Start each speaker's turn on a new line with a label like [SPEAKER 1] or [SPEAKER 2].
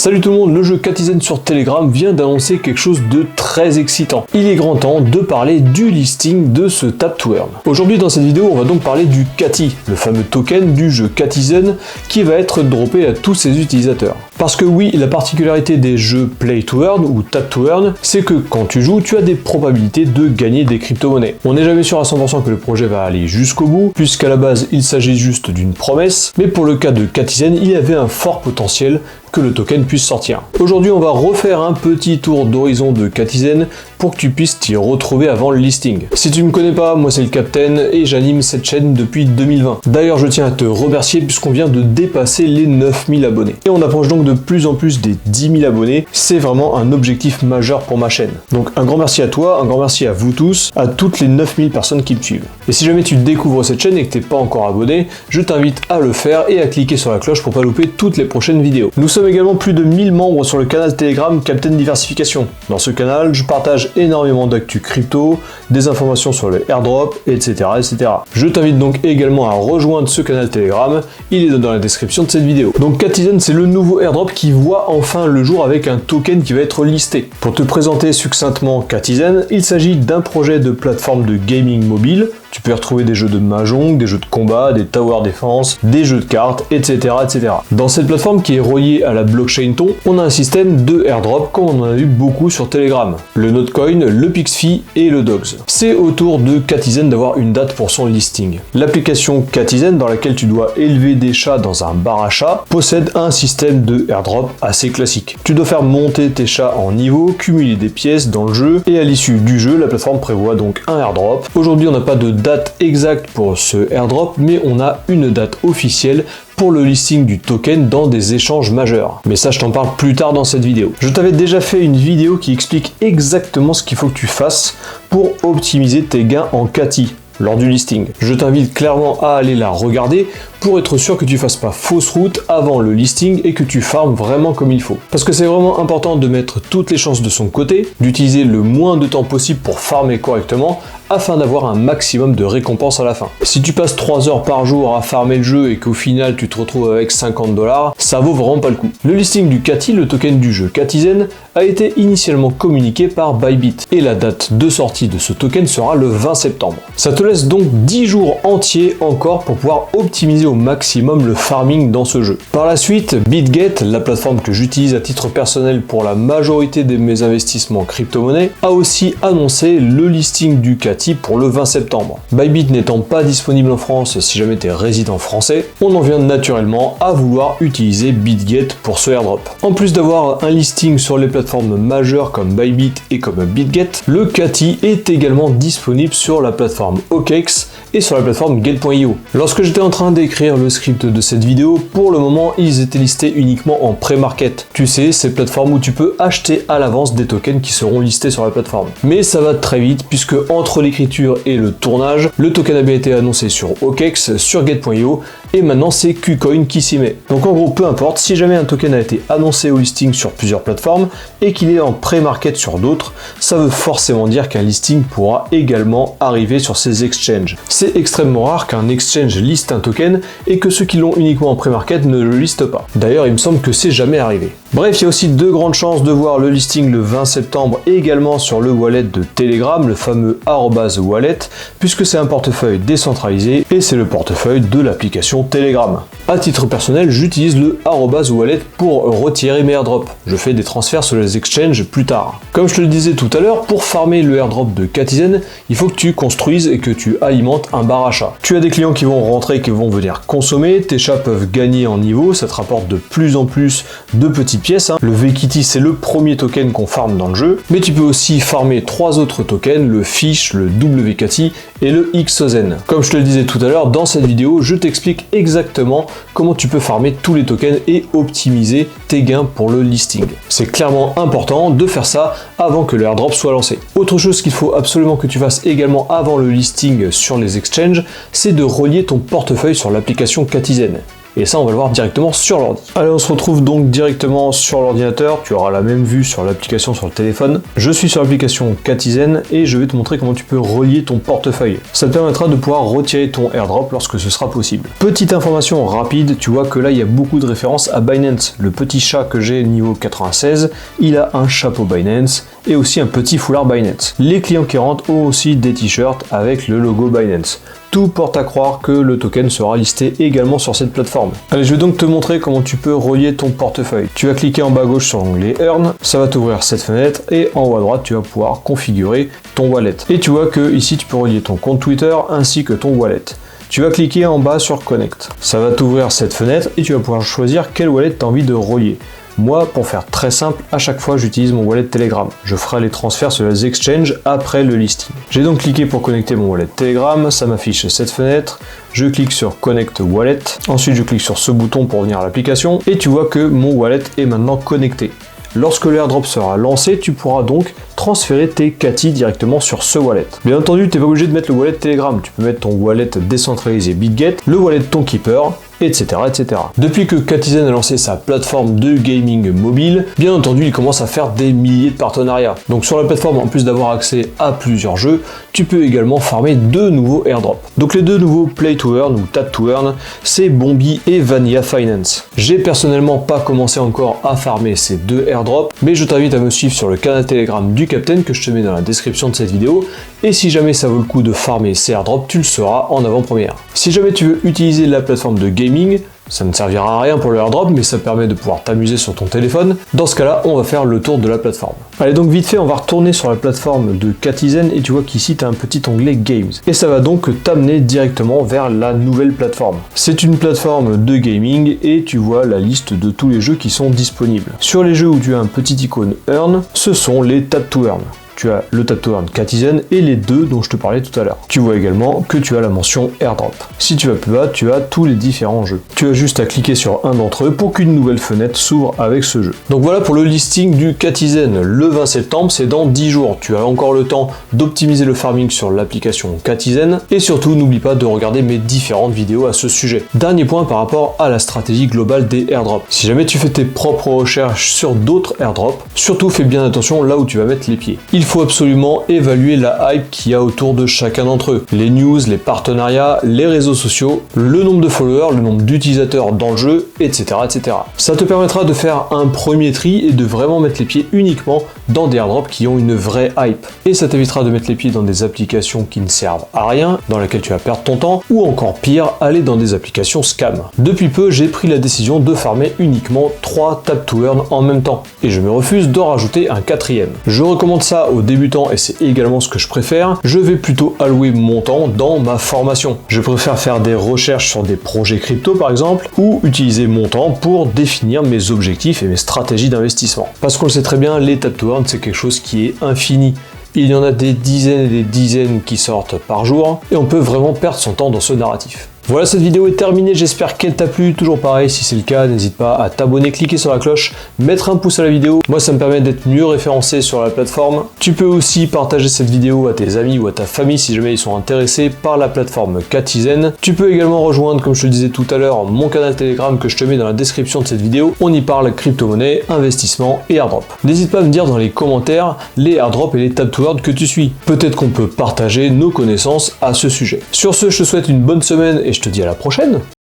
[SPEAKER 1] Salut tout le monde, le jeu Katizen sur Telegram vient d'annoncer quelque chose de très excitant. Il est grand temps de parler du listing de ce Tap to Earn. Aujourd'hui dans cette vidéo, on va donc parler du Kati, le fameux token du jeu Katizen qui va être droppé à tous ses utilisateurs. Parce que oui, la particularité des jeux Play to Earn ou Tap to Earn, c'est que quand tu joues, tu as des probabilités de gagner des crypto-monnaies. On n'est jamais sûr à 100% que le projet va aller jusqu'au bout, puisqu'à la base, il s'agit juste d'une promesse, mais pour le cas de Katizen, il y avait un fort potentiel que le token puisse sortir. Aujourd'hui, on va refaire un petit tour d'horizon de Katizen pour que tu puisses t'y retrouver avant le listing. Si tu ne me connais pas, moi c'est le Captain et j'anime cette chaîne depuis 2020. D'ailleurs, je tiens à te remercier puisqu'on vient de dépasser les 9000 abonnés. Et on approche donc de plus en plus des 10 000 abonnés. C'est vraiment un objectif majeur pour ma chaîne. Donc un grand merci à toi, un grand merci à vous tous, à toutes les 9000 personnes qui me suivent. Et si jamais tu découvres cette chaîne et que tu n'es pas encore abonné, je t'invite à le faire et à cliquer sur la cloche pour pas louper toutes les prochaines vidéos. Nous sommes également plus de 1000 membres sur le canal Telegram Captain Diversification. Dans ce canal, je partage énormément d'actu crypto, des informations sur le airdrop, etc. etc. Je t'invite donc également à rejoindre ce canal Telegram, il est dans la description de cette vidéo. Donc Katizen, c'est le nouveau airdrop qui voit enfin le jour avec un token qui va être listé. Pour te présenter succinctement Katizen, il s'agit d'un projet de plateforme de gaming mobile. Tu peux y retrouver des jeux de mahjong, des jeux de combat, des tower defense, des jeux de cartes, etc. etc. Dans cette plateforme qui est reliée à la blockchain Ton, on a un système de airdrop comme on en a eu beaucoup sur Telegram. Le Notecoin, le Pixfy et le Dogs. C'est au tour de Katizen d'avoir une date pour son listing. L'application Katizen, dans laquelle tu dois élever des chats dans un bar à chats, possède un système de airdrop assez classique. Tu dois faire monter tes chats en niveau, cumuler des pièces dans le jeu, et à l'issue du jeu, la plateforme prévoit donc un airdrop. Aujourd'hui, on n'a pas de date exacte pour ce airdrop, mais on a une date officielle pour le listing du token dans des échanges majeurs. Mais ça, je t'en parle plus tard dans cette vidéo. Je t'avais déjà fait une vidéo qui explique exactement ce qu'il faut que tu fasses pour optimiser tes gains en Kati lors du listing. Je t'invite clairement à aller la regarder pour être sûr que tu fasses pas fausse route avant le listing et que tu farmes vraiment comme il faut. Parce que c'est vraiment important de mettre toutes les chances de son côté, d'utiliser le moins de temps possible pour farmer correctement afin d'avoir un maximum de récompenses à la fin. Si tu passes 3 heures par jour à farmer le jeu et qu'au final tu te retrouves avec 50 $, ça vaut vraiment pas le coup. Le listing du Kati, le token du jeu Katizen, a été initialement communiqué par Bybit et la date de sortie de ce token sera le 20 septembre. Ça te laisse donc 10 jours entiers encore pour pouvoir optimiser au maximum le farming dans ce jeu. Par la suite, BitGet, la plateforme que j'utilise à titre personnel pour la majorité de mes investissements crypto-monnaies, a aussi annoncé le listing du Kati pour le 20 septembre. Bybit n'étant pas disponible en France si jamais tu es résident français, on en vient naturellement à vouloir utiliser BitGet pour ce airdrop. En plus d'avoir un listing sur les plateformes majeures comme Bybit et comme BitGet, le Kati est également disponible sur la plateforme OKEx et sur la plateforme Get.io. Lorsque j'étais en train d'écrire le script de cette vidéo, pour le moment, ils étaient listés uniquement en pré-market. Tu sais, ces plateformes où tu peux acheter à l'avance des tokens qui seront listés sur la plateforme. Mais ça va très vite puisque entre l'écriture et le tournage, le token a bien été annoncé sur OKEx, sur Get.io et maintenant c'est KuCoin qui s'y met. Donc en gros, peu importe, si jamais un token a été annoncé au listing sur plusieurs plateformes et qu'il est en pré-market sur d'autres, ça veut forcément dire qu'un listing pourra également arriver sur ces exchanges. C'est extrêmement rare qu'un exchange liste un token et que ceux qui l'ont uniquement en pré-market ne le listent pas. D'ailleurs, il me semble que c'est jamais arrivé. Bref, il y a aussi de grandes chances de voir le listing le 20 septembre également sur le wallet de Telegram, le fameux @wallet, puisque c'est un portefeuille décentralisé et c'est le portefeuille de l'application Telegram. À titre personnel, j'utilise le @wallet pour retirer mes airdrops. Je fais des transferts sur les exchanges plus tard. Comme je te le disais tout à l'heure, pour farmer le airdrop de Katizen, il faut que tu construises et que tu alimentes un bar à chats. Tu as des clients qui vont rentrer et qui vont venir consommer, tes chats peuvent gagner en niveau, ça te rapporte de plus en plus de petites pièces. Le VKitty, c'est le premier token qu'on farme dans le jeu, mais tu peux aussi farmer 3 autres tokens, le Fish, le WKT et le Xozen. Comme je te le disais tout à l'heure, dans cette vidéo, je t'explique exactement comment tu peux farmer tous les tokens et optimiser tes gains pour le listing. C'est clairement important de faire ça avant que le airdrop soit lancé. Autre chose qu'il faut absolument que tu fasses également avant le listing sur les exchanges, c'est de relier ton portefeuille sur l'application Katizen. et ça on va le voir directement sur l'ordi. Allez, on se retrouve donc directement sur l'ordinateur, tu auras la même vue sur l'application sur le téléphone. Je suis sur l'application Catizen et je vais te montrer comment tu peux relier ton portefeuille. Ça te permettra de pouvoir retirer ton AirDrop lorsque ce sera possible. Petite information rapide, tu vois que là il y a beaucoup de références à Binance. Le petit chat que j'ai niveau 96, il a un chapeau Binance et aussi un petit foulard Binance. Les clients qui rentrent ont aussi des t-shirts avec le logo Binance. Tout porte à croire que le token sera listé également sur cette plateforme. Allez, je vais donc te montrer comment tu peux relier ton portefeuille. Tu vas cliquer en bas à gauche sur l'onglet Earn, ça va t'ouvrir cette fenêtre et en haut à droite, tu vas pouvoir configurer ton wallet. Et tu vois que ici, tu peux relier ton compte Twitter ainsi que ton wallet. Tu vas cliquer en bas sur Connect. Ça va t'ouvrir cette fenêtre et tu vas pouvoir choisir quel wallet tu as envie de relier. Moi, pour faire très simple, à chaque fois j'utilise mon wallet Telegram. Je ferai les transferts sur les exchanges après le listing. J'ai donc cliqué pour connecter mon wallet Telegram, ça m'affiche cette fenêtre. Je clique sur Connect Wallet, ensuite je clique sur ce bouton pour revenir à l'application et tu vois que mon wallet est maintenant connecté. Lorsque l'airdrop sera lancé, tu pourras donc transférer tes Cati directement sur ce wallet. Bien entendu, tu n'es pas obligé de mettre le wallet Telegram, tu peux mettre ton wallet décentralisé BitGet, le wallet de ton keeper, etc., etc. Depuis que Catizen a lancé sa plateforme de gaming mobile, bien entendu, il commence à faire des milliers de partenariats. Donc sur la plateforme, en plus d'avoir accès à plusieurs jeux, tu peux également farmer deux nouveaux airdrops. Donc les deux nouveaux Play to Earn ou Tap to Earn, c'est Bombi et Vanilla Finance. J'ai personnellement pas commencé encore à farmer ces deux airdrops, mais je t'invite à me suivre sur le canal Telegram du Captain que je te mets dans la description de cette vidéo. Et si jamais ça vaut le coup de farmer ces airdrops, tu le sauras en avant-première. Si jamais tu veux utiliser la plateforme de gaming, ça ne servira à rien pour le airdrop, mais ça permet de pouvoir t'amuser sur ton téléphone. Dans ce cas-là, on va faire le tour de la plateforme. Allez, donc vite fait, on va retourner sur la plateforme de Catizen et tu vois qu'ici, tu as un petit onglet Games. Et ça va donc t'amener directement vers la nouvelle plateforme. C'est une plateforme de gaming et tu vois la liste de tous les jeux qui sont disponibles. Sur les jeux où tu as un petit icône Earn, ce sont les Tap to Earn. Tu as le Tap to Earn Catizen et les deux dont je te parlais tout à l'heure. Tu vois également que tu as la mention airdrop. Si tu vas plus bas, tu as tous les différents jeux. Tu as juste à cliquer sur un d'entre eux pour qu'une nouvelle fenêtre s'ouvre avec ce jeu. Donc voilà pour le listing du Catizen. Le 20 septembre, c'est dans 10 jours. Tu as encore le temps d'optimiser le farming sur l'application Catizen et surtout n'oublie pas de regarder mes différentes vidéos à ce sujet. Dernier point par rapport à la stratégie globale des airdrops. Si jamais tu fais tes propres recherches sur d'autres airdrops, surtout fais bien attention là où tu vas mettre les pieds. Il faut absolument évaluer la hype qu'il y a autour de chacun d'entre eux. Les news, les partenariats, les réseaux sociaux, le nombre de followers, le nombre d'utilisateurs dans le jeu, etc., etc. Ça te permettra de faire un premier tri et de vraiment mettre les pieds uniquement dans des airdrops qui ont une vraie hype. Et ça t'évitera de mettre les pieds dans des applications qui ne servent à rien, dans lesquelles tu vas perdre ton temps, ou encore pire, aller dans des applications scam. Depuis peu, j'ai pris la décision de farmer uniquement 3 Tap to Earn en même temps, et je me refuse d'en rajouter un quatrième. Je recommande ça aux débutants et c'est également ce que je préfère. Je vais plutôt allouer mon temps dans ma formation. Je préfère faire des recherches sur des projets crypto par exemple, ou utiliser mon temps pour définir mes objectifs et mes stratégies d'investissement. Parce qu'on le sait très bien, les Tap to Earn, c'est quelque chose qui est infini. Il y en a des dizaines et des dizaines qui sortent par jour et on peut vraiment perdre son temps dans ce narratif. Voilà, cette vidéo est terminée, j'espère qu'elle t'a plu. Toujours pareil, si c'est le cas, n'hésite pas à t'abonner, cliquer sur la cloche, mettre un pouce à la vidéo. Moi, ça me permet d'être mieux référencé sur la plateforme. Tu peux aussi partager cette vidéo à tes amis ou à ta famille si jamais ils sont intéressés par la plateforme Catizen. Tu peux également rejoindre, comme je te le disais tout à l'heure, mon canal Telegram que je te mets dans la description de cette vidéo. On y parle crypto-monnaie, investissement et airdrop. N'hésite pas à me dire dans les commentaires les airdrops et les Tap to Earn que tu suis. Peut-être qu'on peut partager nos connaissances à ce sujet. Sur ce, je te souhaite une bonne semaine et je te dis à la prochaine.